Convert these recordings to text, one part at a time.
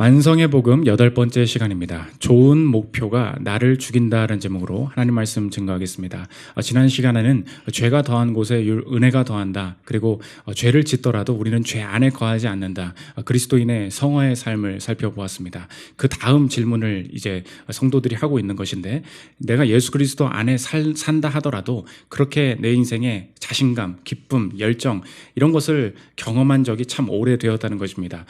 완성의 복음 8번째 시간입니다. 좋은 목표가 나를 죽인다라는 제목으로 하나님 말씀 증거하겠습니다. 지난 시간에는 죄가 더한 곳에 은혜가 더한다. 그리고 죄를 짓더라도 우리는 죄 안에 거하지 않는다. 그리스도인의 성화의 삶을 살펴보았습니다. 그 다음 질문을 이제 성도들이 하고 있는 것인데, 내가 예수 그리스도 안에 산다 하더라도 그렇게 내 인생에 자신감, 기쁨, 열정 이런 것을 경험한 적이 참 오래되었다는 것입니다.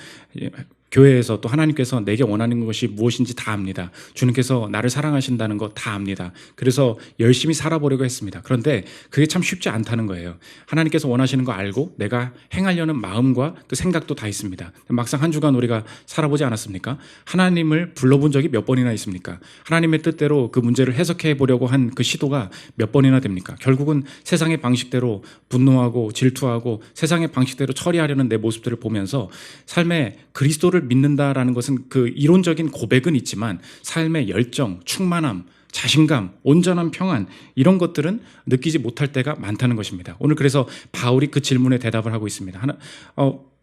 교회에서 또 하나님께서 내게 원하는 것이 무엇인지 다 압니다. 주님께서 나를 사랑하신다는 거 다 압니다. 그래서 열심히 살아보려고 했습니다. 그런데 그게 참 쉽지 않다는 거예요. 하나님께서 원하시는 거 알고 내가 행하려는 마음과 또 생각도 다 있습니다. 막상 한 주간 우리가 살아보지 않았습니까? 하나님을 불러본 적이 몇 번이나 있습니까? 하나님의 뜻대로 그 문제를 해석해 보려고 한 그 시도가 몇 번이나 됩니까? 결국은 세상의 방식대로 분노하고 질투하고 세상의 방식대로 처리하려는 내 모습들을 보면서 삶에 그리스도를 믿는다라는 것은 그 이론적인 고백은 있지만 삶의 열정, 충만함, 자신감, 온전한 평안 이런 것들은 느끼지 못할 때가 많다는 것입니다. 오늘 그래서 바울이 그 질문에 대답을 하고 있습니다.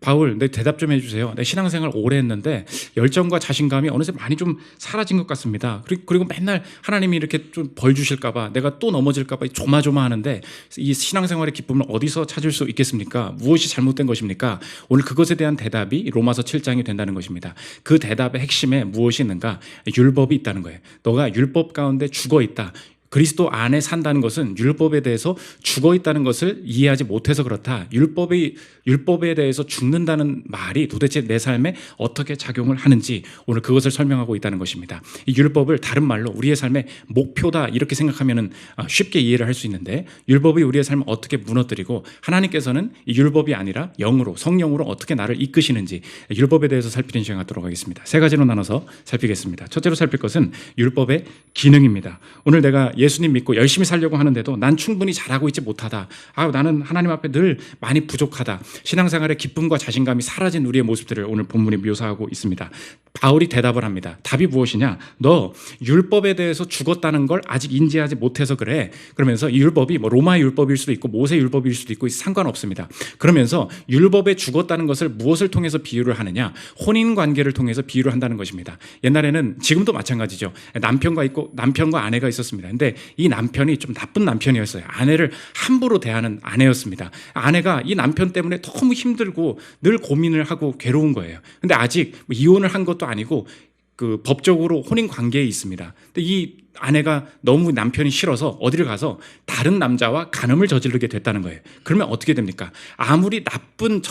바울, 내 대답 좀 해주세요. 내 신앙생활 오래 했는데 열정과 자신감이 어느새 많이 좀 사라진 것 같습니다. 그리고 맨날 하나님이 이렇게 좀 벌 주실까봐, 내가 또 넘어질까봐 조마조마하는데 이 신앙생활의 기쁨을 어디서 찾을 수 있겠습니까? 무엇이 잘못된 것입니까? 오늘 그것에 대한 대답이 로마서 7장이 된다는 것입니다. 그 대답의 핵심에 무엇이 있는가? 율법이 있다는 거예요. 너가 율법 가운데 죽어 있다. 그리스도 안에 산다는 것은 율법에 대해서 죽어 있다는 것을 이해하지 못해서 그렇다. 율법에 대해서 죽는다는 말이 도대체 내 삶에 어떻게 작용을 하는지 오늘 그것을 설명하고 있다는 것입니다. 이 율법을 다른 말로 우리의 삶의 목표다 이렇게 생각하면은 쉽게 이해를 할 수 있는데, 율법이 우리의 삶을 어떻게 무너뜨리고 하나님께서는 이 율법이 아니라 영으로, 성령으로 어떻게 나를 이끄시는지 율법에 대해서 살피는 시간 갖도록 하겠습니다. 세 가지로 나눠서 살피겠습니다. 첫째로 살필 것은 율법의 기능입니다. 오늘 내가 예수님 믿고 열심히 살려고 하는데도 난 충분히 잘하고 있지 못하다. 나는 하나님 앞에 늘 많이 부족하다. 신앙생활의 기쁨과 자신감이 사라진 우리의 모습들을 오늘 본문이 묘사하고 있습니다. 바울이 대답을 합니다. 답이 무엇이냐? 너 율법에 대해서 죽었다는 걸 아직 인지하지 못해서 그래. 그러면서 이 율법이 로마 율법일 수도 있고 모세 율법일 수도 있고 상관없습니다. 그러면서 율법에 죽었다는 것을 무엇을 통해서 비유를 하느냐? 혼인 관계를 통해서 비유를 한다는 것입니다. 옛날에는, 지금도 마찬가지죠. 남편과 아내가 있었습니다. 근데 이 남편이 좀 나쁜 남편이었어요. 아내를 함부로 대하는 아내였습니다. 아내가 이 남편 때문에 너무 힘들고 늘 고민을 하고 괴로운 거예요. 근데 아직 이혼을 한 것도 아니고 그 법적으로 혼인 관계에 있습니다. 근데 이 아내가 너무 남편이 싫어서 어디를 가서 다른 남자와 간음을 저지르게 됐다는 거예요. 그러면 어떻게 됩니까? 아무리 나쁜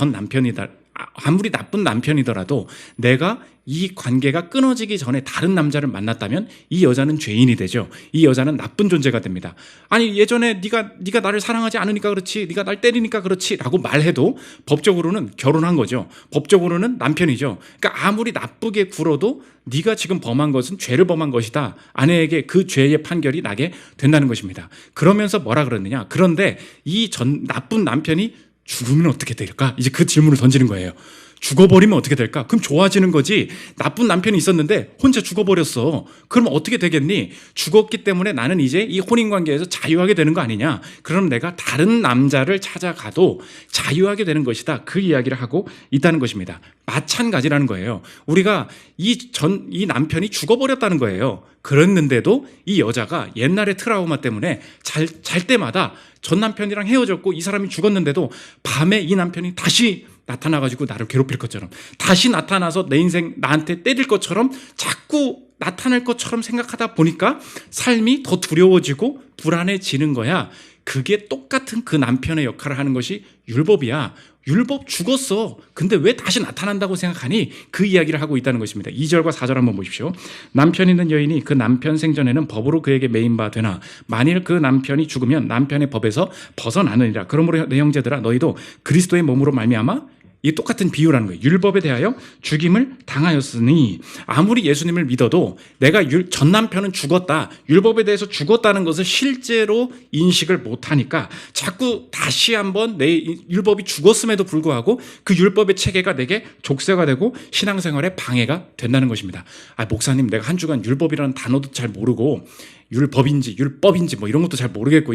남편이더라도 내가 이 관계가 끊어지기 전에 다른 남자를 만났다면 이 여자는 죄인이 되죠. 이 여자는 나쁜 존재가 됩니다. 아니, 예전에 네가 나를 사랑하지 않으니까 그렇지, 네가 날 때리니까 그렇지 라고 말해도 법적으로는 결혼한 거죠. 법적으로는 남편이죠. 그러니까 아무리 나쁘게 굴어도 네가 지금 범한 것은 죄를 범한 것이다. 아내에게 그 죄의 판결이 나게 된다는 것입니다. 그러면서 뭐라 그러느냐? 그런데 이 나쁜 남편이 죽으면 어떻게 될까? 이제 그 질문을 던지는 거예요. 죽어버리면 어떻게 될까? 그럼 좋아지는 거지. 나쁜 남편이 있었는데 혼자 죽어버렸어. 그럼 어떻게 되겠니? 죽었기 때문에 나는 이제 이 혼인관계에서 자유하게 되는 거 아니냐? 그럼 내가 다른 남자를 찾아가도 자유하게 되는 것이다. 그 이야기를 하고 있다는 것입니다. 마찬가지라는 거예요. 우리가 이 남편이 죽어버렸다는 거예요. 그랬는데도 이 여자가 옛날의 트라우마 때문에 잘 때마다 전 남편이랑 헤어졌고 이 사람이 죽었는데도 밤에 이 남편이 다시 나타나가지고 나를 괴롭힐 것처럼, 다시 나타나서 내 인생 나한테 때릴 것처럼 자꾸 나타날 것처럼 생각하다 보니까 삶이 더 두려워지고 불안해지는 거야. 그게 똑같은 그 남편의 역할을 하는 것이 율법이야. 율법 죽었어. 근데 왜 다시 나타난다고 생각하니? 그 이야기를 하고 있다는 것입니다. 2절과 4절 한번 보십시오. 남편 있는 여인이 그 남편 생전에는 법으로 그에게 매인 바 되나 만일 그 남편이 죽으면 남편의 법에서 벗어나느니라. 그러므로 내 형제들아, 너희도 그리스도의 몸으로 말미암아, 이 똑같은 비유라는 거예요. 율법에 대하여 죽임을 당하였으니, 아무리 예수님을 믿어도 내가 전 남편은 죽었다, 율법에 대해서 죽었다는 것을 실제로 인식을 못하니까 자꾸 다시 한번 내 율법이 죽었음에도 불구하고 그 율법의 체계가 내게 족쇄가 되고 신앙생활에 방해가 된다는 것입니다. 목사님, 내가 한 주간 율법이라는 단어도 잘 모르고 율법인지 율법인지 뭐 이런 것도 잘 모르겠고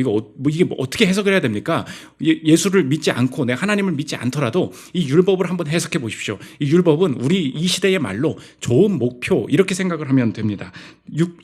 이게 어떻게 해석을 해야 됩니까? 예수를 믿지 않고 내 하나님을 믿지 않더라도 이 율법을 한번 해석해 보십시오. 이 율법은 우리 이 시대의 말로 좋은 목표 이렇게 생각을 하면 됩니다.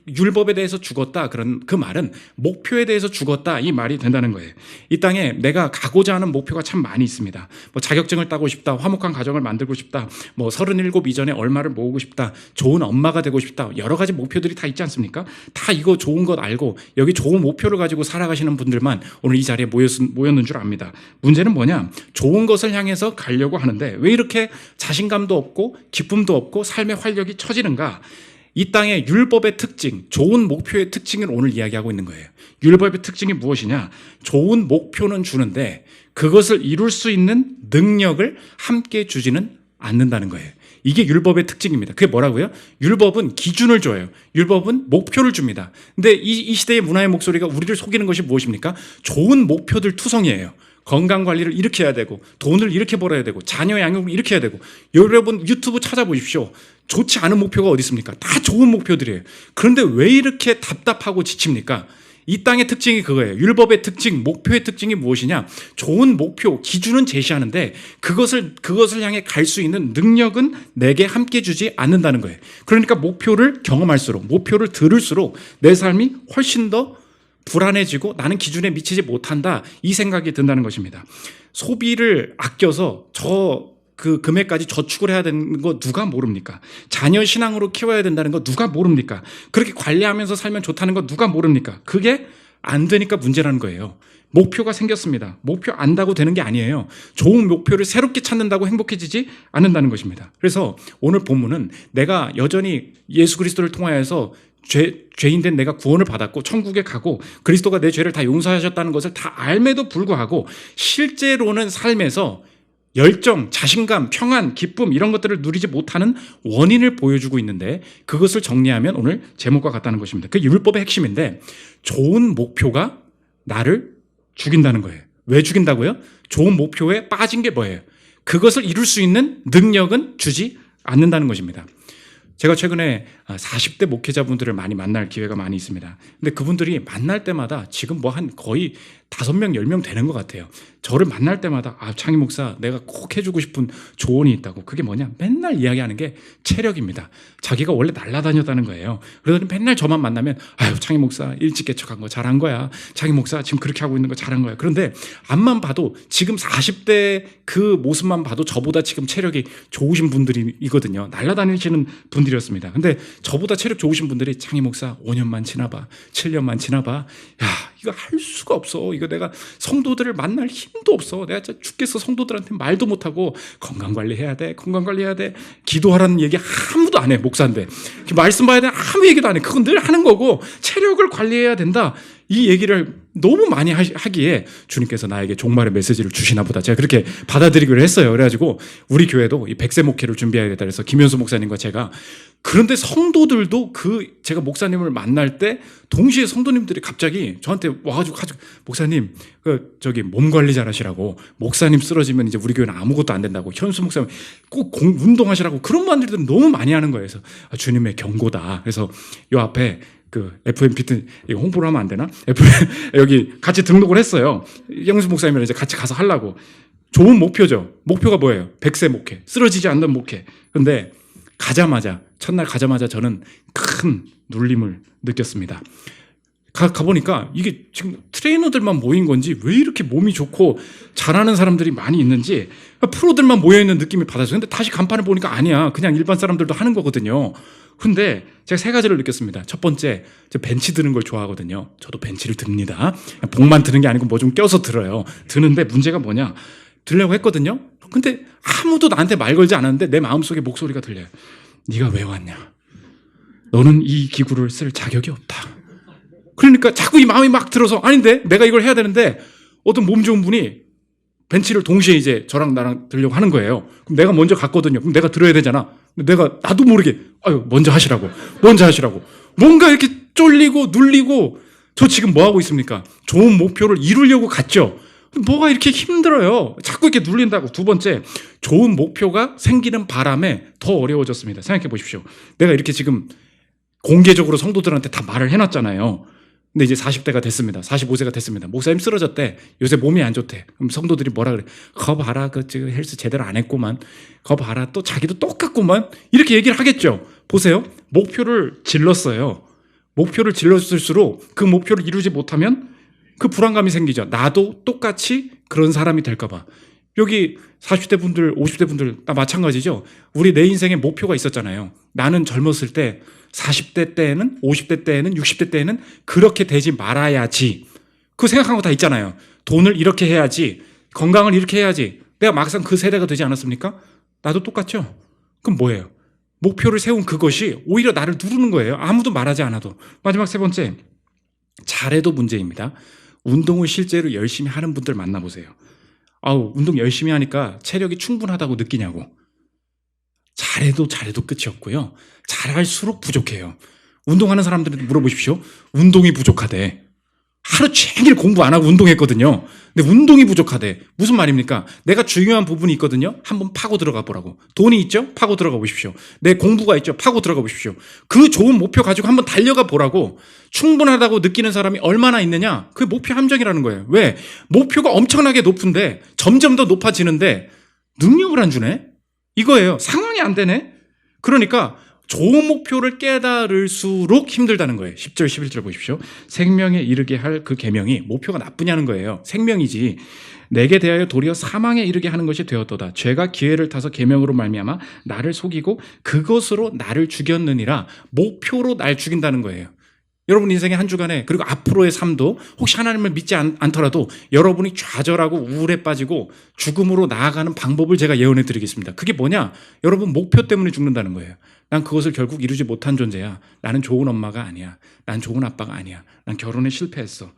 율법에 대해서 죽었다 그런 그 말은 목표에 대해서 죽었다 이 말이 된다는 거예요. 이 땅에 내가 가고자 하는 목표가 참 많이 있습니다. 뭐 자격증을 따고 싶다, 화목한 가정을 만들고 싶다, 뭐 37 이전에 얼마를 모으고 싶다, 좋은 엄마가 되고 싶다, 여러 가지 목표들이 다 있지 않습니까? 다 이거 좋은 것 알고 여기 좋은 목표를 가지고 살아가시는 분들만 오늘 이 자리에 모였는 줄 압니다. 문제는 뭐냐? 좋은 것을 향해서 가려고 하는데 왜 이렇게 자신감도 없고 기쁨도 없고 삶의 활력이 처지는가? 이 땅의 율법의 특징, 좋은 목표의 특징을 오늘 이야기하고 있는 거예요. 율법의 특징이 무엇이냐? 좋은 목표는 주는데 그것을 이룰 수 있는 능력을 함께 주지는 않는다는 거예요. 이게 율법의 특징입니다. 그게 뭐라고요? 율법은 기준을 줘요. 율법은 목표를 줍니다. 근데 이 시대의 문화의 목소리가 우리를 속이는 것이 무엇입니까? 좋은 목표들 투성이에요. 건강관리를 이렇게 해야 되고 돈을 이렇게 벌어야 되고 자녀 양육을 이렇게 해야 되고 여러분 유튜브 찾아보십시오. 좋지 않은 목표가 어디 있습니까? 다 좋은 목표들이에요. 그런데 왜 이렇게 답답하고 지칩니까? 이 땅의 특징이 그거예요. 율법의 특징, 목표의 특징이 무엇이냐? 좋은 목표, 기준은 제시하는데 그것을 향해 갈 수 있는 능력은 내게 함께 주지 않는다는 거예요. 그러니까 목표를 경험할수록, 목표를 들을수록 내 삶이 훨씬 더 불안해지고 나는 기준에 미치지 못한다 이 생각이 든다는 것입니다. 소비를 아껴서 그 금액까지 저축을 해야 되는 거 누가 모릅니까? 자녀 신앙으로 키워야 된다는 거 누가 모릅니까? 그렇게 관리하면서 살면 좋다는 거 누가 모릅니까? 그게 안 되니까 문제라는 거예요. 목표가 생겼습니다. 목표 안다고 되는 게 아니에요. 좋은 목표를 새롭게 찾는다고 행복해지지 않는다는 것입니다. 그래서 오늘 본문은 내가 여전히 예수 그리스도를 통하여서 죄인된 내가 구원을 받았고 천국에 가고 그리스도가 내 죄를 다 용서하셨다는 것을 다 알매도 불구하고 실제로는 삶에서 열정, 자신감, 평안, 기쁨 이런 것들을 누리지 못하는 원인을 보여주고 있는데 그것을 정리하면 오늘 제목과 같다는 것입니다. 그 율법의 핵심인데 좋은 목표가 나를 죽인다는 거예요. 왜 죽인다고요? 좋은 목표에 빠진 게 뭐예요? 그것을 이룰 수 있는 능력은 주지 않는다는 것입니다. 제가 최근에 40대 목회자분들을 많이 만날 기회가 많이 있습니다. 근데 그분들이 만날 때마다 지금 뭐 한 거의 5명, 10명 되는 것 같아요. 저를 만날 때마다 창희 목사 내가 꼭 해주고 싶은 조언이 있다고. 그게 뭐냐? 맨날 이야기하는 게 체력입니다. 자기가 원래 날아다녔다는 거예요. 그러더니 맨날 저만 만나면 창희 목사 일찍 개척한 거 잘한 거야. 창희 목사 지금 그렇게 하고 있는 거 잘한 거야. 그런데 앞만 봐도 지금 40대 그 모습만 봐도 저보다 지금 체력이 좋으신 분들이거든요. 날아다니시는 분들이었습니다. 근데 저보다 체력 좋으신 분들이 창희 목사 5년만 지나봐. 7년만 지나봐. 야 이거 할 수가 없어. 이거 내가 성도들을 만날 힘도 없어. 내가 진짜 죽겠어. 성도들한테 말도 못하고 건강관리해야 돼. 건강관리해야 돼. 기도하라는 얘기 아무도 안 해. 목사인데. 말씀 봐야 돼. 아무 얘기도 안 해. 그건 늘 하는 거고 체력을 관리해야 된다. 이 얘기를 너무 많이 하기에 주님께서 나에게 종말의 메시지를 주시나 보다. 제가 그렇게 받아들이기로 했어요. 그래가지고 우리 교회도 이 100세 목회를 준비해야겠다 그래서 김현수 목사님과 제가 그런데 성도들도 제가 목사님을 만날 때 동시에 성도님들이 갑자기 저한테 와가지고 목사님 저기 몸 관리 잘하시라고 목사님 쓰러지면 이제 우리 교회는 아무것도 안 된다고 현수 목사님 꼭 운동하시라고 그런 말들을 너무 많이 하는 거예요. 그래서 주님의 경고다. 그래서 요 앞에 FM 피트 이거 홍보를 하면 안 되나? FM 여기 같이 등록을 했어요. 영수 목사님이랑 이제 같이 가서 하려고. 좋은 목표죠. 목표가 뭐예요? 100세 목회, 쓰러지지 않는 목회. 근데 첫날 가자마자 저는 큰 눌림을 느꼈습니다. 가보니까 이게 지금 트레이너들만 모인 건지 왜 이렇게 몸이 좋고 잘하는 사람들이 많이 있는지 프로들만 모여있는 느낌을 받았어요. 근데 다시 간판을 보니까 아니야. 그냥 일반 사람들도 하는 거거든요. 근데 제가 3가지를 느꼈습니다. 첫 번째, 제가 벤치 드는 걸 좋아하거든요. 저도 벤치를 듭니다. 복만 드는 게 아니고 뭐 좀 껴서 들어요. 드는데 문제가 뭐냐? 들려고 했거든요. 근데 아무도 나한테 말 걸지 않았는데 내 마음속에 목소리가 들려요. 네가 왜 왔냐? 너는 이 기구를 쓸 자격이 없다. 그러니까 자꾸 이 마음이 막 들어서 아닌데 내가 이걸 해야 되는데 어떤 몸 좋은 분이 벤치를 동시에 이제 저랑 나랑 들려고 하는 거예요. 그럼 내가 먼저 갔거든요. 그럼 내가 들어야 되잖아. 내가 나도 모르게 먼저 하시라고. 뭔가 이렇게 쫄리고 눌리고 저 지금 뭐 하고 있습니까? 좋은 목표를 이루려고 갔죠. 뭐가 이렇게 힘들어요. 자꾸 이렇게 눌린다고. 두 번째, 좋은 목표가 생기는 바람에 더 어려워졌습니다. 생각해 보십시오. 내가 이렇게 지금 공개적으로 성도들한테 다 말을 해놨잖아요. 근데 이제 40대가 됐습니다. 45세가 됐습니다. 목사님 쓰러졌대. 요새 몸이 안 좋대. 그럼 성도들이 뭐라 그래? 거 봐라. 그 지금 헬스 제대로 안 했구만. 거 봐라. 또 자기도 똑같구만. 이렇게 얘기를 하겠죠. 보세요. 목표를 질렀어요. 목표를 질렀을수록 그 목표를 이루지 못하면 그 불안감이 생기죠. 나도 똑같이 그런 사람이 될까 봐. 여기 40대 분들, 50대 분들 다 마찬가지죠. 우리 내 인생에 목표가 있었잖아요. 나는 젊었을 때 40대 때에는, 50대 때에는, 60대 때에는 그렇게 되지 말아야지. 그거 생각한 거 다 있잖아요. 돈을 이렇게 해야지. 건강을 이렇게 해야지. 내가 막상 그 세대가 되지 않았습니까? 나도 똑같죠. 그럼 뭐예요? 목표를 세운 그것이 오히려 나를 누르는 거예요. 아무도 말하지 않아도. 마지막 세 번째, 잘해도 문제입니다. 운동을 실제로 열심히 하는 분들 만나보세요. 운동 열심히 하니까 체력이 충분하다고 느끼냐고. 잘해도 끝이 없고요. 잘할수록 부족해요. 운동하는 사람들한테 물어보십시오. 운동이 부족하대. 하루 종일 공부 안 하고 운동했거든요. 근데 운동이 부족하대. 무슨 말입니까? 내가 중요한 부분이 있거든요. 한번 파고 들어가 보라고. 돈이 있죠? 파고 들어가 보십시오. 내 공부가 있죠? 파고 들어가 보십시오. 그 좋은 목표 가지고 한번 달려가 보라고. 충분하다고 느끼는 사람이 얼마나 있느냐? 그게 목표 함정이라는 거예요. 왜? 목표가 엄청나게 높은데 점점 더 높아지는데 능력을 안 주네? 이거예요. 상황이 안 되네? 그러니까 좋은 목표를 깨달을수록 힘들다는 거예요. 10절, 11절 보십시오. 생명에 이르게 할 그 계명이 목표가 나쁘냐는 거예요. 생명이지. 내게 대하여 도리어 사망에 이르게 하는 것이 되었도다. 죄가 기회를 타서 계명으로 말미암아 나를 속이고 그것으로 나를 죽였느니라. 목표로 날 죽인다는 거예요. 여러분 인생의 한 주간에 그리고 앞으로의 삶도 혹시 하나님을 믿지 않더라도 여러분이 좌절하고 우울에 빠지고 죽음으로 나아가는 방법을 제가 예언해 드리겠습니다. 그게 뭐냐? 여러분 목표 때문에 죽는다는 거예요. 난 그것을 결국 이루지 못한 존재야. 나는 좋은 엄마가 아니야. 난 좋은 아빠가 아니야. 난 결혼에 실패했어.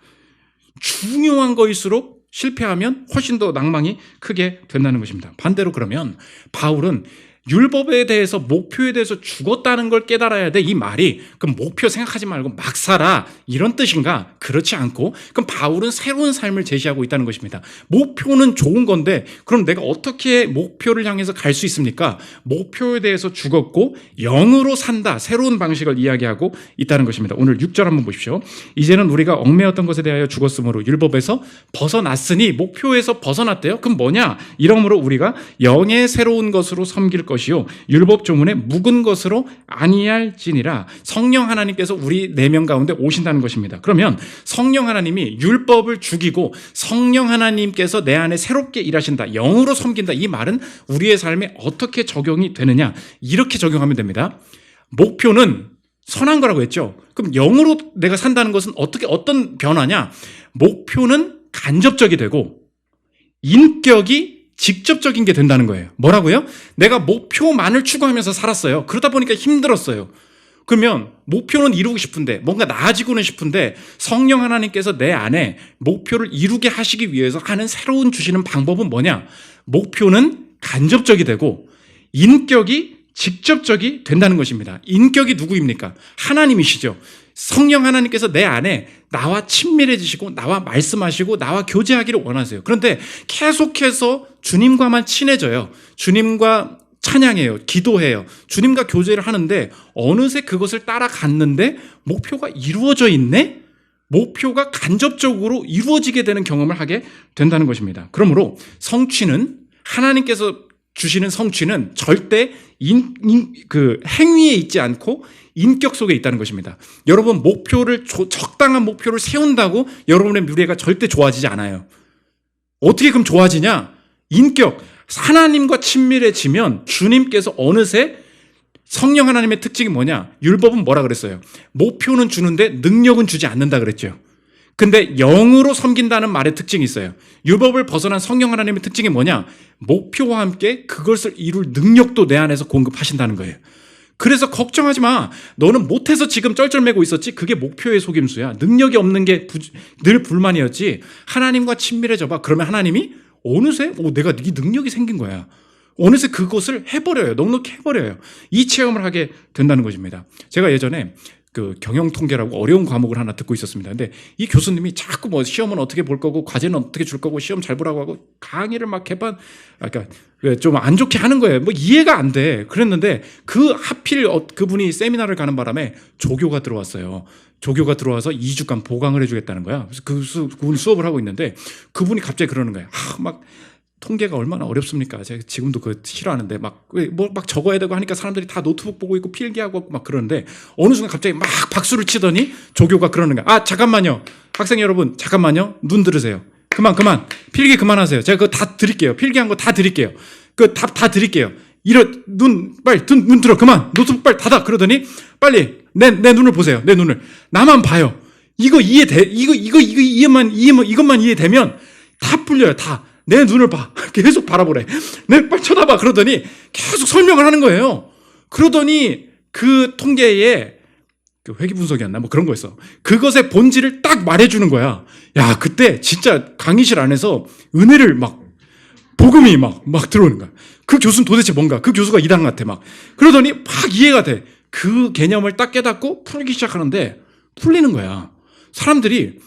중요한 거일수록 실패하면 훨씬 더 낭망이 크게 된다는 것입니다. 반대로 그러면 바울은 율법에 대해서 목표에 대해서 죽었다는 걸 깨달아야 돼. 이 말이 그럼 목표 생각하지 말고 막 살아 이런 뜻인가? 그렇지 않고 그럼 바울은 새로운 삶을 제시하고 있다는 것입니다. 목표는 좋은 건데 그럼 내가 어떻게 목표를 향해서 갈 수 있습니까? 목표에 대해서 죽었고 영으로 산다. 새로운 방식을 이야기하고 있다는 것입니다. 오늘 6절 한번 보십시오. 이제는 우리가 얽매였던 것에 대하여 죽었으므로 율법에서 벗어났으니 목표에서 벗어났대요. 그럼 뭐냐? 이러므로 우리가 영의 새로운 것으로 섬길 것이요 율법 조문에 묵은 것으로 아니할지니라. 성령 하나님께서 우리 내면 가운데 오신다는 것입니다. 그러면 성령 하나님이 율법을 죽이고 성령 하나님께서 내 안에 새롭게 일하신다. 영으로 섬긴다. 이 말은 우리의 삶에 어떻게 적용이 되느냐? 이렇게 적용하면 됩니다. 목표는 선한 거라고 했죠. 그럼 영으로 내가 산다는 것은 어떤 변화냐? 목표는 간접적이 되고 인격이 직접적인 게 된다는 거예요. 뭐라고요? 내가 목표만을 추구하면서 살았어요. 그러다 보니까 힘들었어요. 그러면 목표는 이루고 싶은데 뭔가 나아지고는 싶은데 성령 하나님께서 내 안에 목표를 이루게 하시기 위해서 하는 새로운 주시는 방법은 뭐냐? 목표는 간접적이 되고 인격이 직접적이 된다는 것입니다. 인격이 누구입니까? 하나님이시죠. 성령 하나님께서 내 안에 나와 친밀해지시고 나와 말씀하시고 나와 교제하기를 원하세요. 그런데 계속해서 주님과만 친해져요. 주님과 찬양해요. 기도해요. 주님과 교제를 하는데 어느새 그것을 따라갔는데 목표가 이루어져 있네? 목표가 간접적으로 이루어지게 되는 경험을 하게 된다는 것입니다. 그러므로 성취는 하나님께서 주시는 성취는 절대 행위에 있지 않고 인격 속에 있다는 것입니다. 여러분 적당한 목표를 세운다고 여러분의 미래가 절대 좋아지지 않아요. 어떻게 그럼 좋아지냐? 인격, 하나님과 친밀해지면 주님께서 어느새 성령 하나님의 특징이 뭐냐? 율법은 뭐라 그랬어요? 목표는 주는데 능력은 주지 않는다 그랬죠. 근데 영으로 섬긴다는 말의 특징이 있어요. 율법을 벗어난 성령 하나님의 특징이 뭐냐? 목표와 함께 그것을 이룰 능력도 내 안에서 공급하신다는 거예요. 그래서 걱정하지 마. 너는 못해서 지금 쩔쩔매고 있었지. 그게 목표의 속임수야. 능력이 없는 게 늘 불만이었지. 하나님과 친밀해져 봐. 그러면 하나님이 어느새 내가 네 능력이 생긴 거야. 어느새 그것을 해버려요. 넉넉히 해버려요. 이 체험을 하게 된다는 것입니다. 제가 예전에 그 경영 통계라고 어려운 과목을 하나 듣고 있었습니다. 근데 이 교수님이 자꾸 뭐 시험은 어떻게 볼 거고 과제는 어떻게 줄 거고 시험 잘 보라고 하고 강의를 막 그러니까 좀 안 좋게 하는 거예요. 뭐 이해가 안 돼. 그랬는데 그 하필 그분이 세미나를 가는 바람에 조교가 들어왔어요. 조교가 들어와서 2주간 보강을 해주겠다는 거야. 그래서 그분이 수업을 하고 있는데 그분이 갑자기 그러는 거예요. 막 통계가 얼마나 어렵습니까? 제가 지금도 그거 싫어하는데 막 적어야 되고 하니까 사람들이 다 노트북 보고 있고 필기하고 막 그러는데 어느 순간 갑자기 막 박수를 치더니 조교가 그러는 거야. 아, 잠깐만요. 학생 여러분, 잠깐만요. 눈 들으세요. 그만. 필기 그만하세요. 제가 그거 다 드릴게요. 필기한 거 다 드릴게요. 그 다 드릴게요. 빨리 눈 들어. 그만. 노트북 빨리 닫아. 그러더니 빨리 내 눈을 보세요. 내 눈을. 나만 봐요. 이것만 이해되면 다 풀려요. 다. 내 눈을 봐. 계속 바라보래. 빨리 쳐다봐. 그러더니 계속 설명을 하는 거예요. 그러더니 그 통계에 그 회귀 분석이었나? 뭐 그런 거였어. 그것의 본질을 딱 말해주는 거야. 야, 그때 진짜 강의실 안에서 은혜를 복음이 막 들어오는 거야. 그 교수는 도대체 뭔가? 그 교수가 이단 같아, 막. 그러더니 막 이해가 돼. 그 개념을 딱 깨닫고 풀기 시작하는데 풀리는 거야. 사람들이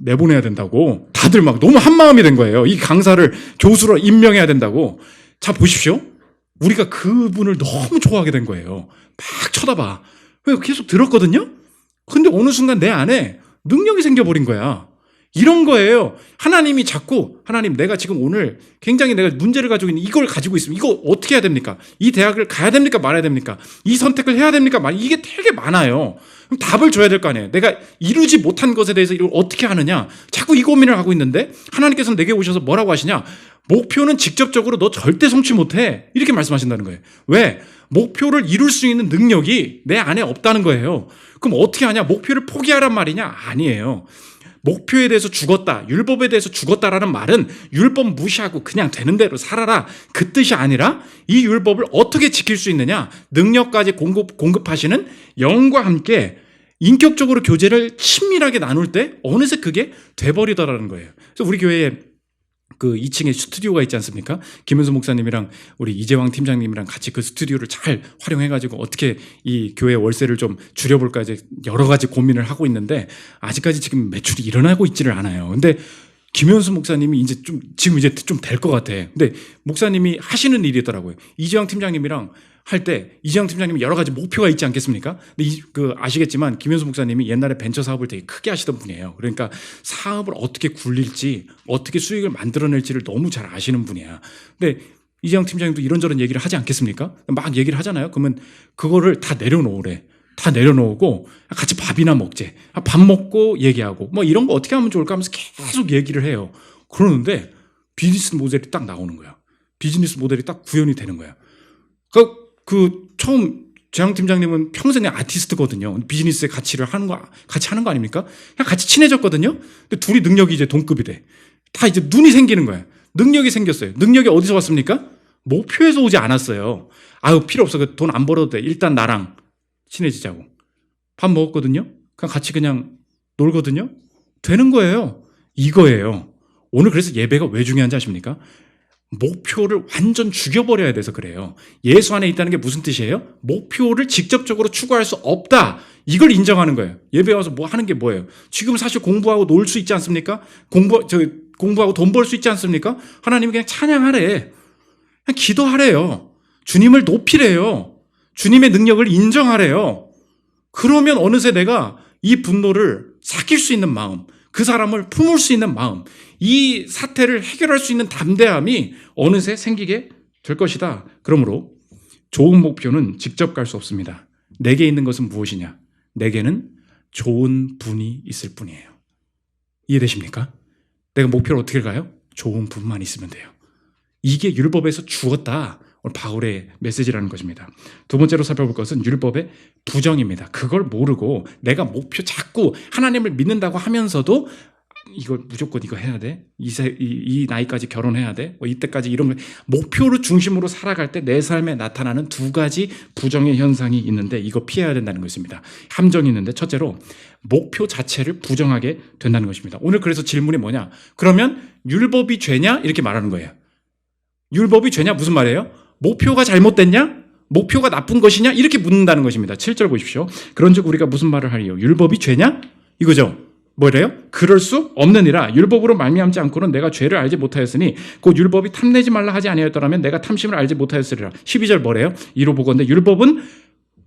내보내야 된다고 다들 막 너무 한마음이 된 거예요. 이 강사를 교수로 임명해야 된다고. 자, 보십시오. 우리가 그분을 너무 좋아하게 된 거예요. 막 쳐다봐. 계속 들었거든요? 근데 어느 순간 내 안에 능력이 생겨버린 거야. 이런 거예요. 하나님이 하나님, 내가 지금 오늘 굉장히 내가 문제를 가지고 있는 이걸 가지고 있으면 이거 어떻게 해야 됩니까? 이 대학을 가야 됩니까? 말아야 됩니까? 이 선택을 해야 됩니까? 이게 되게 많아요. 그럼 답을 줘야 될 거 아니에요. 내가 이루지 못한 것에 대해서 이걸 어떻게 하느냐? 자꾸 이 고민을 하고 있는데 하나님께서는 내게 오셔서 뭐라고 하시냐? 목표는 직접적으로 너 절대 성취 못해. 이렇게 말씀하신다는 거예요. 왜? 목표를 이룰 수 있는 능력이 내 안에 없다는 거예요. 그럼 어떻게 하냐? 목표를 포기하란 말이냐? 아니에요. 목표에 대해서 죽었다, 율법에 대해서 죽었다라는 말은 율법 무시하고 그냥 되는 대로 살아라, 그 뜻이 아니라 이 율법을 어떻게 지킬 수 있느냐, 능력까지 공급하시는 영과 함께 인격적으로 교제를 친밀하게 나눌 때 어느새 그게 돼버리더라는 거예요. 그래서 우리 교회에 그 2층에 스튜디오가 있지 않습니까? 김은수 목사님이랑 우리 이재왕 팀장님이랑 같이 그 스튜디오를 잘 활용해가지고 어떻게 이 교회 월세를 좀 줄여볼까 이제 여러 가지 고민을 하고 있는데 아직까지 지금 매출이 일어나고 있지를 않아요. 근데 김현수 목사님이 지금 이제 좀 될 것 같아. 근데 목사님이 하시는 일이더라고요. 이재왕 팀장님이랑 할 때 이재왕 팀장님이 여러 가지 목표가 있지 않겠습니까? 근데 아시겠지만 김현수 목사님이 옛날에 벤처 사업을 되게 크게 하시던 분이에요. 그러니까 사업을 어떻게 굴릴지, 어떻게 수익을 만들어낼지를 너무 잘 아시는 분이야. 근데 이재왕 팀장님도 이런저런 얘기를 하지 않겠습니까? 막 얘기를 하잖아요. 그러면 그거를 다 내려놓으래. 다 내려놓고 같이 밥이나 먹재. 밥 먹고 얘기하고 뭐 이런 거 어떻게 하면 좋을까 하면서 계속 얘기를 해요. 그러는데 비즈니스 모델이 딱 나오는 거야. 비즈니스 모델이 딱 구현이 되는 거야. 처음 재앙 팀장님은 평생의 아티스트거든요. 비즈니스의 같이 하는 거 아닙니까? 그냥 같이 친해졌거든요. 근데 둘이 능력이 이제 동급이 돼. 다 이제 눈이 생기는 거야. 능력이 생겼어요. 능력이 어디서 왔습니까? 목표에서 오지 않았어요. 필요 없어. 돈 안 벌어도 돼. 일단 나랑 친해지자고. 밥 먹었거든요. 그냥 놀거든요. 되는 거예요. 이거예요. 오늘 그래서 예배가 왜 중요한지 아십니까? 목표를 완전 죽여버려야 돼서 그래요. 예수 안에 있다는 게 무슨 뜻이에요? 목표를 직접적으로 추구할 수 없다. 이걸 인정하는 거예요. 예배 와서 뭐 하는 게 뭐예요? 지금 사실 공부하고 놀 수 있지 않습니까? 공부하고 돈 벌 수 있지 않습니까? 하나님이 그냥 찬양하래. 그냥 기도하래요. 주님을 높이래요. 주님의 능력을 인정하래요. 그러면 어느새 내가 이 분노를 삭힐 수 있는 마음, 그 사람을 품을 수 있는 마음, 이 사태를 해결할 수 있는 담대함이 어느새 생기게 될 것이다. 그러므로 좋은 목표는 직접 갈 수 없습니다. 내게 있는 것은 무엇이냐? 내게는 좋은 분이 있을 뿐이에요. 이해되십니까? 내가 목표를 어떻게 가요? 좋은 분만 있으면 돼요. 이게 율법에서 주었다. 오늘 바울의 메시지라는 것입니다. 두 번째로 살펴볼 것은 율법의 부정입니다. 그걸 모르고 내가 목표 자꾸 하나님을 믿는다고 하면서도 무조건 이거 해야 돼. 이 나이까지 결혼해야 돼. 이때까지 이런 목표를 중심으로 살아갈 때 내 삶에 나타나는 두 가지 부정의 현상이 있는데 이거 피해야 된다는 것입니다. 함정이 있는데 첫째로 목표 자체를 부정하게 된다는 것입니다. 오늘 그래서 질문이 뭐냐? 그러면 율법이 죄냐? 이렇게 말하는 거예요. 율법이 죄냐? 무슨 말이에요? 목표가 잘못됐냐? 목표가 나쁜 것이냐? 이렇게 묻는다는 것입니다. 7절 보십시오. 그런즉 우리가 무슨 말을 하리요? 율법이 죄냐? 이거죠. 뭐래요? 그럴 수 없느니라. 율법으로 말미암지 않고는 내가 죄를 알지 못하였으니 곧 율법이 탐내지 말라 하지 아니하였더라면 내가 탐심을 알지 못하였으리라. 12절 뭐래요? 이로 보건대 율법은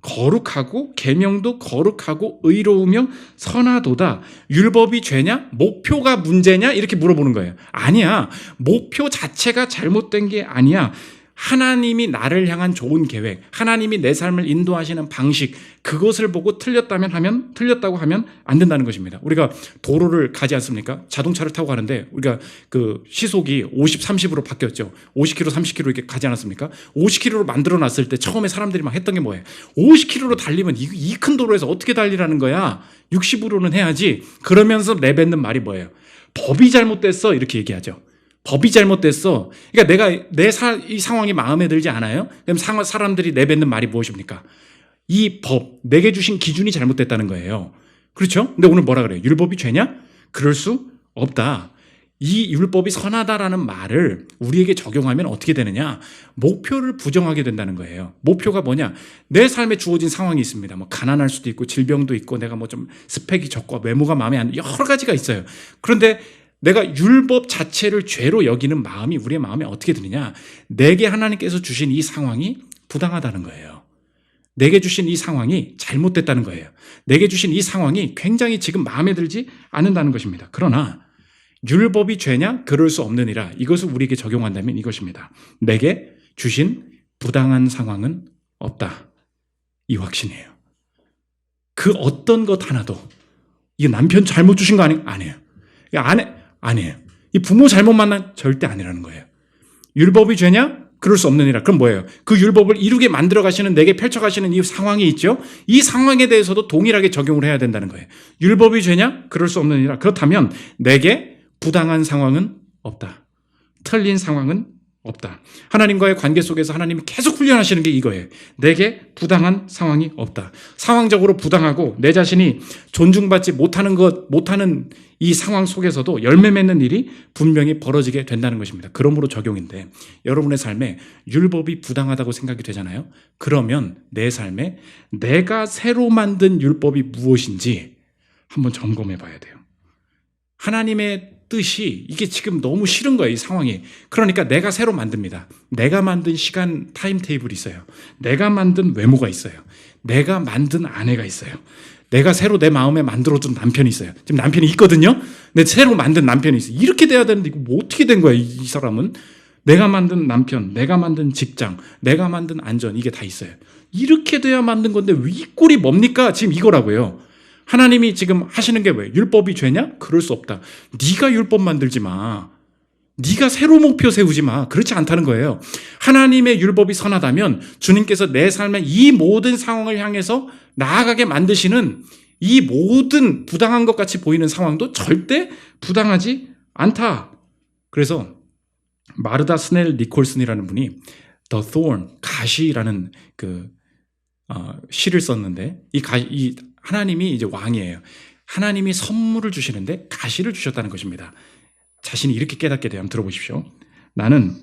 거룩하고 계명도 거룩하고 의로우며 선하도다. 율법이 죄냐? 목표가 문제냐? 이렇게 물어보는 거예요. 아니야. 목표 자체가 잘못된 게 아니야. 하나님이 나를 향한 좋은 계획, 하나님이 내 삶을 인도하시는 방식, 그것을 보고 틀렸다고 하면 안 된다는 것입니다. 우리가 도로를 가지 않습니까? 자동차를 타고 가는데 우리가 그 시속이 50, 30으로 바뀌었죠. 50km, 30km 이렇게 가지 않았습니까? 50km로 만들어 놨을 때 처음에 사람들이 막 했던 게 뭐예요? 50km로 달리면 이 큰 도로에서 어떻게 달리라는 거야? 60으로는 해야지. 그러면서 내뱉는 말이 뭐예요? 법이 잘못됐어. 이렇게 얘기하죠. 법이 잘못됐어. 그러니까 내가 이 상황이 마음에 들지 않아요? 그럼 사람들이 내뱉는 말이 무엇입니까? 이 법, 내게 주신 기준이 잘못됐다는 거예요. 그렇죠? 근데 오늘 뭐라 그래요? 율법이 죄냐? 그럴 수 없다. 이 율법이 선하다라는 말을 우리에게 적용하면 어떻게 되느냐? 목표를 부정하게 된다는 거예요. 목표가 뭐냐? 내 삶에 주어진 상황이 있습니다. 뭐 가난할 수도 있고 질병도 있고 내가 뭐 좀 스펙이 적고 외모가 마음에 안 들고 여러 가지가 있어요. 그런데 내가 율법 자체를 죄로 여기는 마음이 우리의 마음에 어떻게 드느냐? 내게 하나님께서 주신 이 상황이 부당하다는 거예요. 내게 주신 이 상황이 잘못됐다는 거예요. 내게 주신 이 상황이 굉장히 지금 마음에 들지 않는다는 것입니다. 그러나 율법이 죄냐? 그럴 수 없느니라. 이것을 우리에게 적용한다면 이것입니다. 내게 주신 부당한 상황은 없다. 이 확신이에요. 그 어떤 것 하나도 이게 남편 잘못 주신 거 아니에요. 아니에요. 이 부모 잘못 만난 절대 아니라는 거예요. 율법이 죄냐? 그럴 수 없느니라. 그럼 뭐예요? 그 율법을 이루게 만들어 가시는, 내게 펼쳐 가시는 이 상황이 있죠? 이 상황에 대해서도 동일하게 적용을 해야 된다는 거예요. 율법이 죄냐? 그럴 수 없느니라. 그렇다면 내게 부당한 상황은 없다. 틀린 상황은 없다. 하나님과의 관계 속에서 하나님이 계속 훈련하시는 게 이거예요. 내게 부당한 상황이 없다. 상황적으로 부당하고 내 자신이 존중받지 못하는 이 상황 속에서도 열매 맺는 일이 분명히 벌어지게 된다는 것입니다. 그러므로 적용인데 여러분의 삶에 율법이 부당하다고 생각이 되잖아요. 그러면 내 삶에 내가 새로 만든 율법이 무엇인지 한번 점검해 봐야 돼요. 하나님의 뜻이 이게 지금 너무 싫은 거예요, 이 상황이. 그러니까 내가 새로 만듭니다. 내가 만든 시간 타임테이블이 있어요. 내가 만든 외모가 있어요. 내가 만든 아내가 있어요. 내가 새로 내 마음에 만들어둔 남편이 있어요. 지금 남편이 있거든요. 근데 새로 만든 남편이 있어요. 이렇게 돼야 되는데 이거 뭐 어떻게 된 거야, 이 사람은? 내가 만든 남편, 내가 만든 직장, 내가 만든 안전, 이게 다 있어요. 이렇게 돼야 만든 건데 이 꼴이 뭡니까? 지금 이거라고요. 하나님이 지금 하시는 게 뭐예요? 율법이 죄냐? 그럴 수 없다. 네가 율법 만들지 마. 네가 새로 목표 세우지 마. 그렇지 않다는 거예요. 하나님의 율법이 선하다면 주님께서 내 삶의 이 모든 상황을 향해서 나아가게 만드시는 이 모든 부당한 것 같이 보이는 상황도 절대 부당하지 않다. 그래서 마르다 스넬 니콜슨이라는 분이 The Thorn, 가시라는 시를 썼는데 이 하나님이 이제 왕이에요. 하나님이 선물을 주시는데 가시를 주셨다는 것입니다. 자신이 이렇게 깨닫게 돼요. 한번 들어보십시오. 나는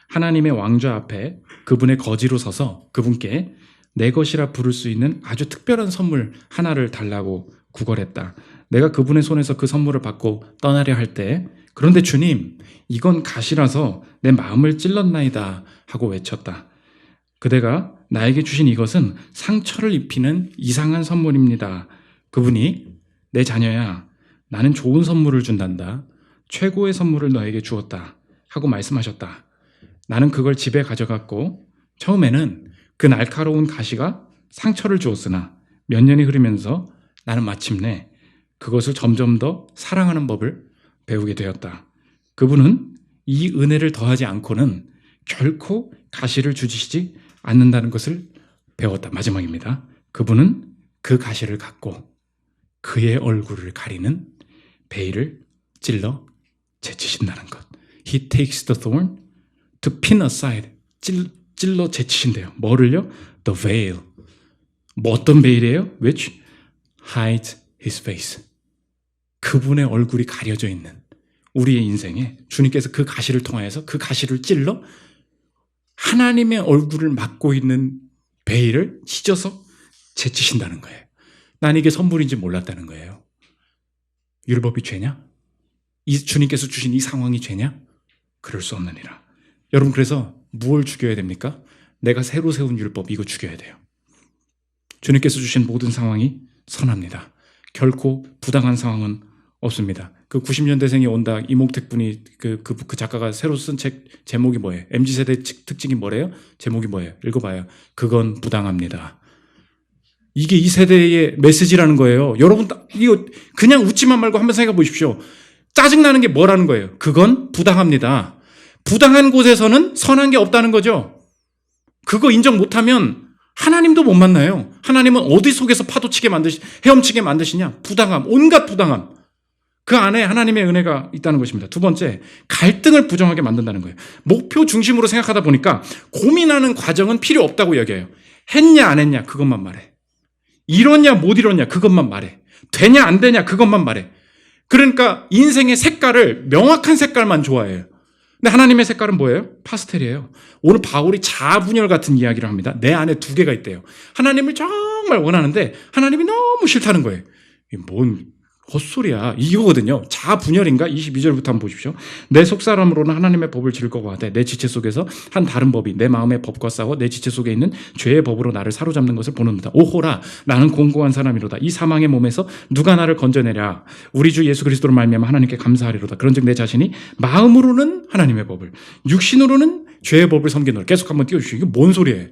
하나님의 왕좌 앞에 그분의 거지로 서서 그분께 내 것이라 부를 수 있는 아주 특별한 선물 하나를 달라고 구걸했다. 내가 그분의 손에서 그 선물을 받고 떠나려 할 때 그런데 주님, 이건 가시라서 내 마음을 찔렀나이다 하고 외쳤다. 그대가 나에게 주신 이것은 상처를 입히는 이상한 선물입니다. 그분이 내 자녀야, 나는 좋은 선물을 준단다. 최고의 선물을 너에게 주었다 하고 말씀하셨다. 나는 그걸 집에 가져갔고 처음에는 그 날카로운 가시가 상처를 주었으나 몇 년이 흐르면서 나는 마침내 그것을 점점 더 사랑하는 법을 배우게 되었다. 그분은 이 은혜를 더하지 않고는 결코 가시를 주시지 않는다는 것을 배웠다. 마지막입니다. 그분은 그 가시를 갖고 그의 얼굴을 가리는 베일을 찔러 제치신다는 것. He takes the thorn to pin aside. 찔러 제치신대요. 뭐를요? The veil. 뭐 어떤 베일이에요? Which hides his face. 그분의 얼굴이 가려져 있는 우리의 인생에 주님께서 그 가시를 통하여서 그 가시를 찔러 하나님의 얼굴을 막고 있는 베일을 찢어서 제치신다는 거예요. 난 이게 선물인지 몰랐다는 거예요. 율법이 죄냐? 이 주님께서 주신 이 상황이 죄냐? 그럴 수 없느니라. 여러분, 그래서 무엇을 죽여야 됩니까? 내가 새로 세운 율법, 이거 죽여야 돼요. 주님께서 주신 모든 상황이 선합니다. 결코 부당한 상황은 없습니다. 그 90년대생이 온다, 이몽택 분이 그 작가가 새로 쓴 책 제목이 뭐예요? MZ세대 특징이 뭐래요? 제목이 뭐예요? 읽어봐요. 그건 부당합니다. 이게 이 세대의 메시지라는 거예요. 여러분, 이거 그냥 웃지만 말고 한번 생각해 보십시오. 짜증나는 게 뭐라는 거예요? 그건 부당합니다. 부당한 곳에서는 선한 게 없다는 거죠. 그거 인정 못하면 하나님도 못 만나요. 하나님은 어디 속에서 파도치게 헤엄치게 만드시냐? 부당함, 온갖 부당함. 그 안에 하나님의 은혜가 있다는 것입니다. 두 번째, 갈등을 부정하게 만든다는 거예요. 목표 중심으로 생각하다 보니까 고민하는 과정은 필요 없다고 여겨요. 했냐 안 했냐 그것만 말해. 이뤘냐 못 이뤘냐 그것만 말해. 되냐 안 되냐 그것만 말해. 그러니까 인생의 색깔을, 명확한 색깔만 좋아해요. 근데 하나님의 색깔은 뭐예요? 파스텔이에요. 오늘 바울이 자아분열 같은 이야기를 합니다. 내 안에 두 개가 있대요. 하나님을 정말 원하는데 하나님이 너무 싫다는 거예요. 이게 뭔 헛소리야. 이거거든요. 자아분열인가? 22절부터 한번 보십시오. 내 속사람으로는 하나님의 법을 즐거워하되 내 지체 속에서 한 다른 법이 내 마음의 법과 싸워 내 지체 속에 있는 죄의 법으로 나를 사로잡는 것을 보는다. 오호라, 나는 공고한 사람이로다. 이 사망의 몸에서 누가 나를 건져내랴. 우리 주 예수 그리스도로 말미암아 하나님께 감사하리로다. 그런즉 내 자신이 마음으로는 하나님의 법을, 육신으로는 죄의 법을 섬기노라. 계속 한번 띄워주시죠. 이게 뭔 소리예요?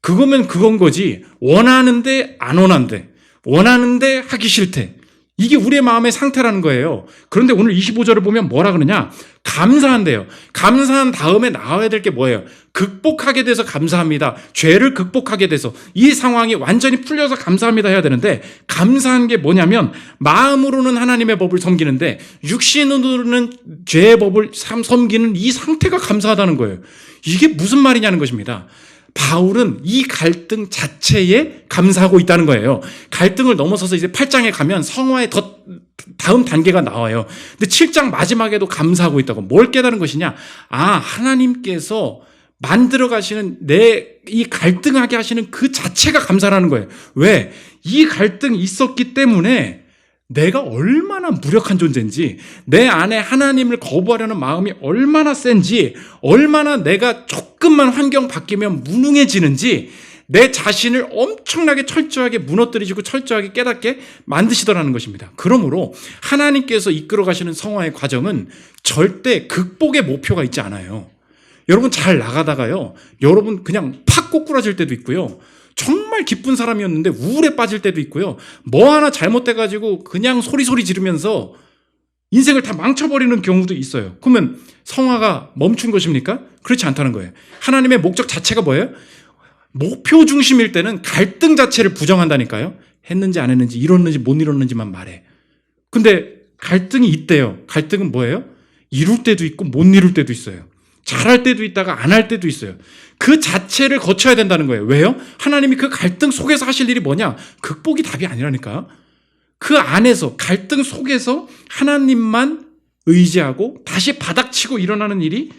그거면 그건 거지. 원하는데 안 원한대. 원하는데 하기 싫대. 이게 우리의 마음의 상태라는 거예요. 그런데 오늘 25절을 보면 뭐라 그러냐? 감사한대요. 감사한 다음에 나와야 될 게 뭐예요? 극복하게 돼서 감사합니다. 죄를 극복하게 돼서 이 상황이 완전히 풀려서 감사합니다 해야 되는데, 감사한 게 뭐냐면 마음으로는 하나님의 법을 섬기는데 육신으로는 죄의 법을 섬기는 이 상태가 감사하다는 거예요. 이게 무슨 말이냐는 것입니다. 바울은 이 갈등 자체에 감사하고 있다는 거예요. 갈등을 넘어서서 이제 8장에 가면 성화의 다음 단계가 나와요. 근데 7장 마지막에도 감사하고 있다고. 뭘 깨달은 것이냐? 하나님께서 만들어 가시는 이 갈등하게 하시는 그 자체가 감사라는 거예요. 왜? 이 갈등이 있었기 때문에 내가 얼마나 무력한 존재인지, 내 안에 하나님을 거부하려는 마음이 얼마나 센지, 얼마나 내가 조금만 환경 바뀌면 무능해지는지 내 자신을 엄청나게 철저하게 무너뜨리시고 철저하게 깨닫게 만드시더라는 것입니다. 그러므로 하나님께서 이끌어 가시는 성화의 과정은 절대 극복의 목표가 있지 않아요. 여러분 잘 나가다가요, 여러분 그냥 팍 꼬꾸라질 때도 있고요, 정말 기쁜 사람이었는데 우울에 빠질 때도 있고요, 뭐 하나 잘못돼가지고 그냥 소리소리 지르면서 인생을 다 망쳐버리는 경우도 있어요. 그러면 성화가 멈춘 것입니까? 그렇지 않다는 거예요. 하나님의 목적 자체가 뭐예요? 목표 중심일 때는 갈등 자체를 부정한다니까요. 했는지 안 했는지, 이뤘는지 못 이뤘는지만 말해. 근데 갈등이 있대요. 갈등은 뭐예요? 이룰 때도 있고 못 이룰 때도 있어요. 잘할 때도 있다가 안 할 때도 있어요. 그 자체를 거쳐야 된다는 거예요. 왜요? 하나님이 그 갈등 속에서 하실 일이 뭐냐? 극복이 답이 아니라니까. 그 안에서, 갈등 속에서 하나님만 의지하고 다시 바닥치고 일어나는 일이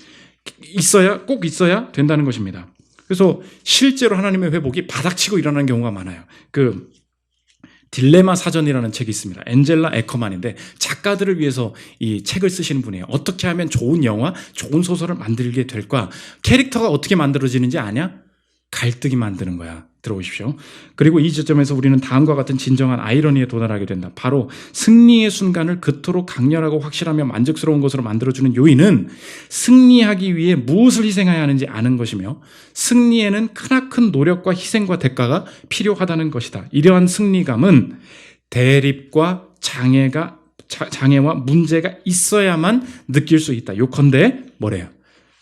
꼭 있어야 된다는 것입니다. 그래서 실제로 하나님의 회복이 바닥치고 일어나는 경우가 많아요. 딜레마 사전이라는 책이 있습니다. 엔젤라 에커만인데 작가들을 위해서 이 책을 쓰시는 분이에요. 어떻게 하면 좋은 영화, 좋은 소설을 만들게 될까? 캐릭터가 어떻게 만들어지는지 아냐? 갈등이 만드는 거야. 들어보십시오. 그리고 이 지점에서 우리는 다음과 같은 진정한 아이러니에 도달하게 된다. 바로 승리의 순간을 그토록 강렬하고 확실하며 만족스러운 것으로 만들어주는 요인은 승리하기 위해 무엇을 희생해야 하는지 아는 것이며, 승리에는 크나큰 노력과 희생과 대가가 필요하다는 것이다. 이러한 승리감은 대립과 장애와 문제가 있어야만 느낄 수 있다. 요컨대 뭐래요?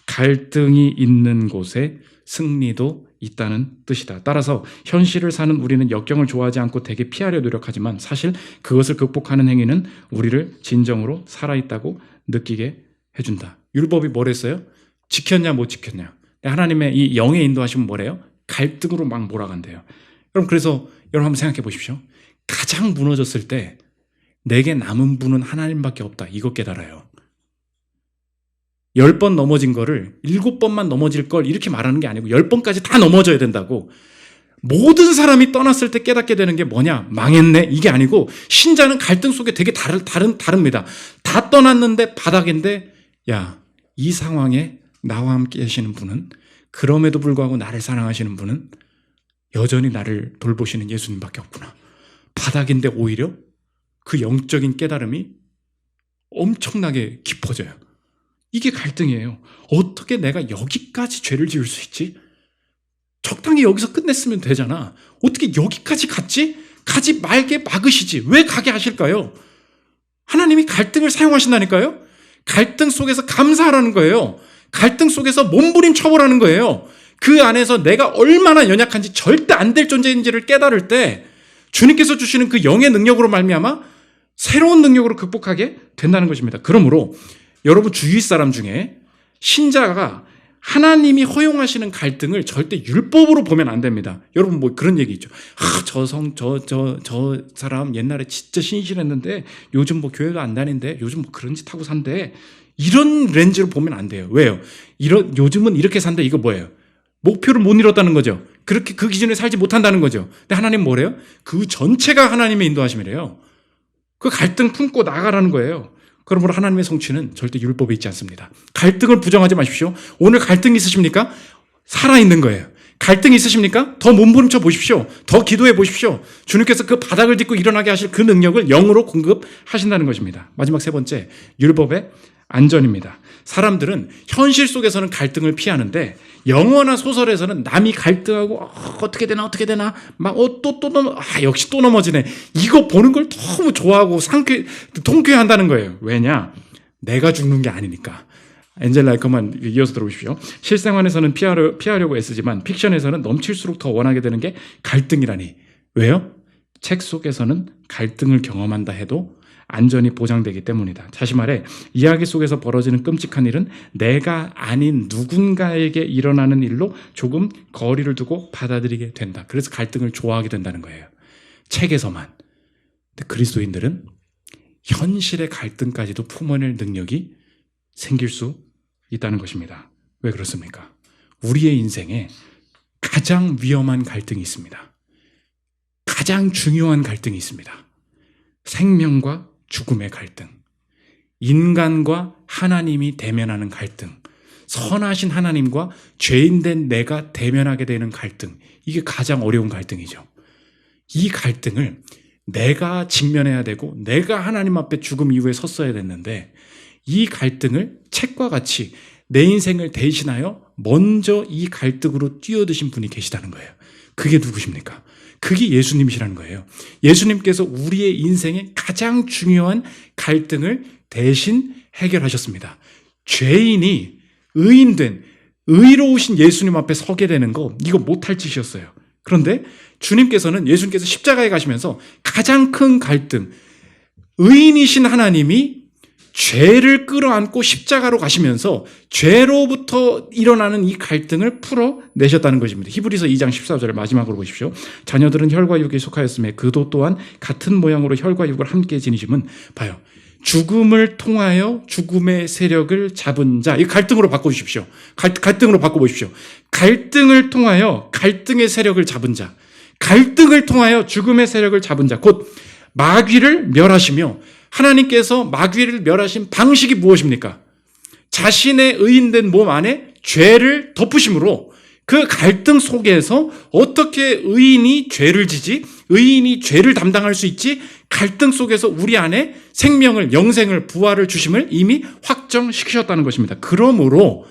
갈등이 있는 곳에 승리도 있다는 뜻이다. 따라서 현실을 사는 우리는 역경을 좋아하지 않고 되게 피하려 노력하지만 사실 그것을 극복하는 행위는 우리를 진정으로 살아있다고 느끼게 해준다. 율법이 뭐랬어요? 지켰냐 못 지켰냐. 하나님의 이 영의 인도하시면 뭐래요? 갈등으로 막 몰아간대요. 여러분, 그래서 여러분 한번 생각해 보십시오. 가장 무너졌을 때 내게 남은 분은 하나님밖에 없다. 이거 깨달아요. 10번 넘어진 거를 7번만 넘어질 걸 이렇게 말하는 게 아니고 10번까지 다 넘어져야 된다고. 모든 사람이 떠났을 때 깨닫게 되는 게 뭐냐? 망했네. 이게 아니고 신자는 갈등 속에 되게 다릅니다. 다 떠났는데 바닥인데 야, 이 상황에 나와 함께 하시는 분은, 그럼에도 불구하고 나를 사랑하시는 분은 여전히 나를 돌보시는 예수님밖에 없구나. 바닥인데 오히려 그 영적인 깨달음이 엄청나게 깊어져요. 이게 갈등이에요. 어떻게 내가 여기까지 죄를 지을 수 있지? 적당히 여기서 끝냈으면 되잖아. 어떻게 여기까지 갔지? 가지 말게 막으시지. 왜 가게 하실까요? 하나님이 갈등을 사용하신다니까요. 갈등 속에서 감사하라는 거예요. 갈등 속에서 몸부림쳐보라는 거예요. 그 안에서 내가 얼마나 연약한지, 절대 안 될 존재인지를 깨달을 때 주님께서 주시는 그 영의 능력으로 말미암아 새로운 능력으로 극복하게 된다는 것입니다. 그러므로 여러분 주위 사람 중에 신자가 하나님이 허용하시는 갈등을 절대 율법으로 보면 안 됩니다. 여러분 뭐 그런 얘기 있죠. 저 사람 옛날에 진짜 신실했는데 요즘 뭐 교회도 안 다닌대. 요즘 뭐 그런 짓 하고 산대. 이런 렌즈로 보면 안 돼요. 왜요? 요즘은 이렇게 산다. 이거 뭐예요? 목표를 못 이뤘다는 거죠. 그렇게 그 기준에 살지 못한다는 거죠. 근데 하나님 뭐래요? 그 전체가 하나님의 인도하심이래요. 그 갈등 품고 나가라는 거예요. 그러므로 하나님의 성취는 절대 율법에 있지 않습니다. 갈등을 부정하지 마십시오. 오늘 갈등 있으십니까? 살아있는 거예요. 갈등 있으십니까? 더 몸부림쳐 보십시오. 더 기도해 보십시오. 주님께서 그 바닥을 딛고 일어나게 하실 그 능력을 영으로 공급하신다는 것입니다. 마지막 세 번째, 율법의 안전입니다. 사람들은 현실 속에서는 갈등을 피하는데 영화나 소설에서는 남이 갈등하고 어떻게 되나 막 역시 또 넘어지네. 이거 보는 걸 너무 좋아하고 통쾌한다는 거예요. 왜냐? 내가 죽는 게 아니니까. 엔젤 라이커만 이어서 들어보십시오. 실생활에서는 피하려고 애쓰지만 픽션에서는 넘칠수록 더 원하게 되는 게 갈등이라니. 왜요? 책 속에서는 갈등을 경험한다 해도 안전이 보장되기 때문이다. 다시 말해 이야기 속에서 벌어지는 끔찍한 일은 내가 아닌 누군가에게 일어나는 일로 조금 거리를 두고 받아들이게 된다. 그래서 갈등을 좋아하게 된다는 거예요. 책에서만. 근데 그리스도인들은 현실의 갈등까지도 품어낼 능력이 생길 수 있다는 것입니다. 왜 그렇습니까? 우리의 인생에 가장 위험한 갈등이 있습니다. 가장 중요한 갈등이 있습니다. 생명과 죽음의 갈등, 인간과 하나님이 대면하는 갈등, 선하신 하나님과 죄인된 내가 대면하게 되는 갈등, 이게 가장 어려운 갈등이죠. 이 갈등을 내가 직면해야 되고 내가 하나님 앞에 죽음 이후에 섰어야 됐는데 이 갈등을 책과 같이 내 인생을 대신하여 먼저 이 갈등으로 뛰어드신 분이 계시다는 거예요. 그게 누구십니까? 그게 예수님이시라는 거예요. 예수님께서 우리의 인생의 가장 중요한 갈등을 대신 해결하셨습니다. 죄인이 의인된 의로우신 예수님 앞에 서게 되는 거 이거 못할 짓이었어요. 그런데 예수님께서 십자가에 가시면서 가장 큰 갈등, 의인이신 하나님이 죄를 끌어안고 십자가로 가시면서 죄로부터 일어나는 이 갈등을 풀어내셨다는 것입니다. 히브리서 2장 14절 마지막으로 보십시오. 자녀들은 혈과 육에 속하였음에 그도 또한 같은 모양으로 혈과 육을 함께 지니심은 봐요. 죽음을 통하여 죽음의 세력을 잡은 자. 이 갈등으로 바꿔주십시오. 갈등으로 바꿔보십시오. 갈등을 통하여 갈등의 세력을 잡은 자. 갈등을 통하여 죽음의 세력을 잡은 자. 곧 마귀를 멸하시며 하나님께서 마귀를 멸하신 방식이 무엇입니까? 자신의 의인된 몸 안에 죄를 덮으심으로 그 갈등 속에서 어떻게 의인이 죄를 지지? 의인이 죄를 담당할 수 있지? 갈등 속에서 우리 안에 생명을, 영생을, 부활을 주심을 이미 확정시키셨다는 것입니다. 그러므로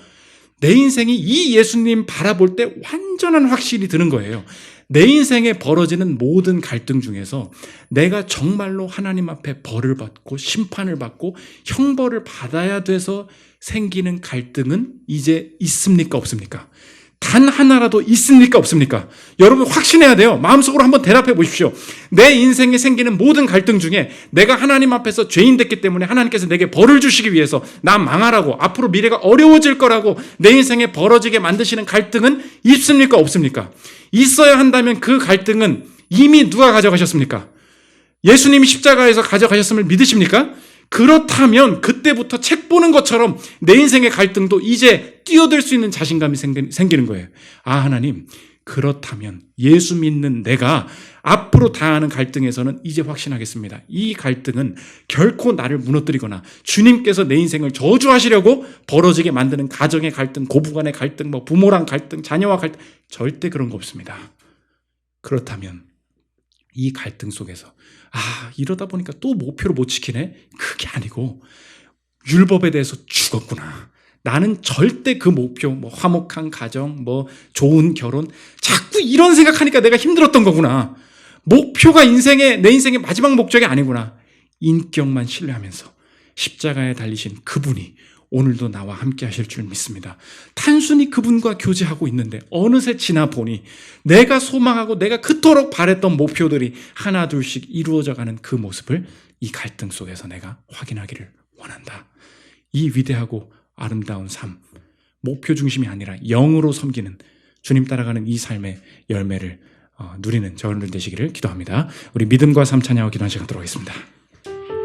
내 인생이 이 예수님 바라볼 때 완전한 확신이 드는 거예요. 내 인생에 벌어지는 모든 갈등 중에서 내가 정말로 하나님 앞에 벌을 받고 심판을 받고 형벌을 받아야 돼서 생기는 갈등은 이제 있습니까? 없습니까? 단 하나라도 있습니까? 없습니까? 여러분 확신해야 돼요. 마음속으로 한번 대답해 보십시오. 내 인생에 생기는 모든 갈등 중에 내가 하나님 앞에서 죄인 됐기 때문에 하나님께서 내게 벌을 주시기 위해서 나 망하라고, 앞으로 미래가 어려워질 거라고 내 인생에 벌어지게 만드시는 갈등은 있습니까? 없습니까? 있어야 한다면 그 갈등은 이미 누가 가져가셨습니까? 예수님이 십자가에서 가져가셨음을 믿으십니까? 그렇다면 그때부터 책 보는 것처럼 내 인생의 갈등도 이제 뛰어들 수 있는 자신감이 생기는 거예요. 아, 하나님, 그렇다면 예수 믿는 내가 앞으로 당하는 갈등에서는 이제 확신하겠습니다. 이 갈등은 결코 나를 무너뜨리거나 주님께서 내 인생을 저주하시려고 벌어지게 만드는 가정의 갈등, 고부간의 갈등, 뭐 부모랑 갈등, 자녀와 갈등, 절대 그런 거 없습니다. 그렇다면 이 갈등 속에서 이러다 보니까 또 목표를 못 지키네? 그게 아니고 율법에 대해서 죽었구나. 나는 절대 그 목표, 뭐 화목한 가정, 뭐 좋은 결혼, 자꾸 이런 생각하니까 내가 힘들었던 거구나. 목표가 내 인생의 마지막 목적이 아니구나. 인격만 신뢰하면서 십자가에 달리신 그분이 오늘도 나와 함께 하실 줄 믿습니다. 단순히 그분과 교제하고 있는데 어느새 지나 보니 내가 소망하고 내가 그토록 바랬던 목표들이 하나 둘씩 이루어져가는 그 모습을 이 갈등 속에서 내가 확인하기를 원한다. 이 위대하고 아름다운 삶, 목표 중심이 아니라 영으로 섬기는 주님 따라가는 이 삶의 열매를 누리는 저를 되시기를 기도합니다. 우리 믿음과 삶 찬양하고 기도하는 시간 갖도록 하겠습니다.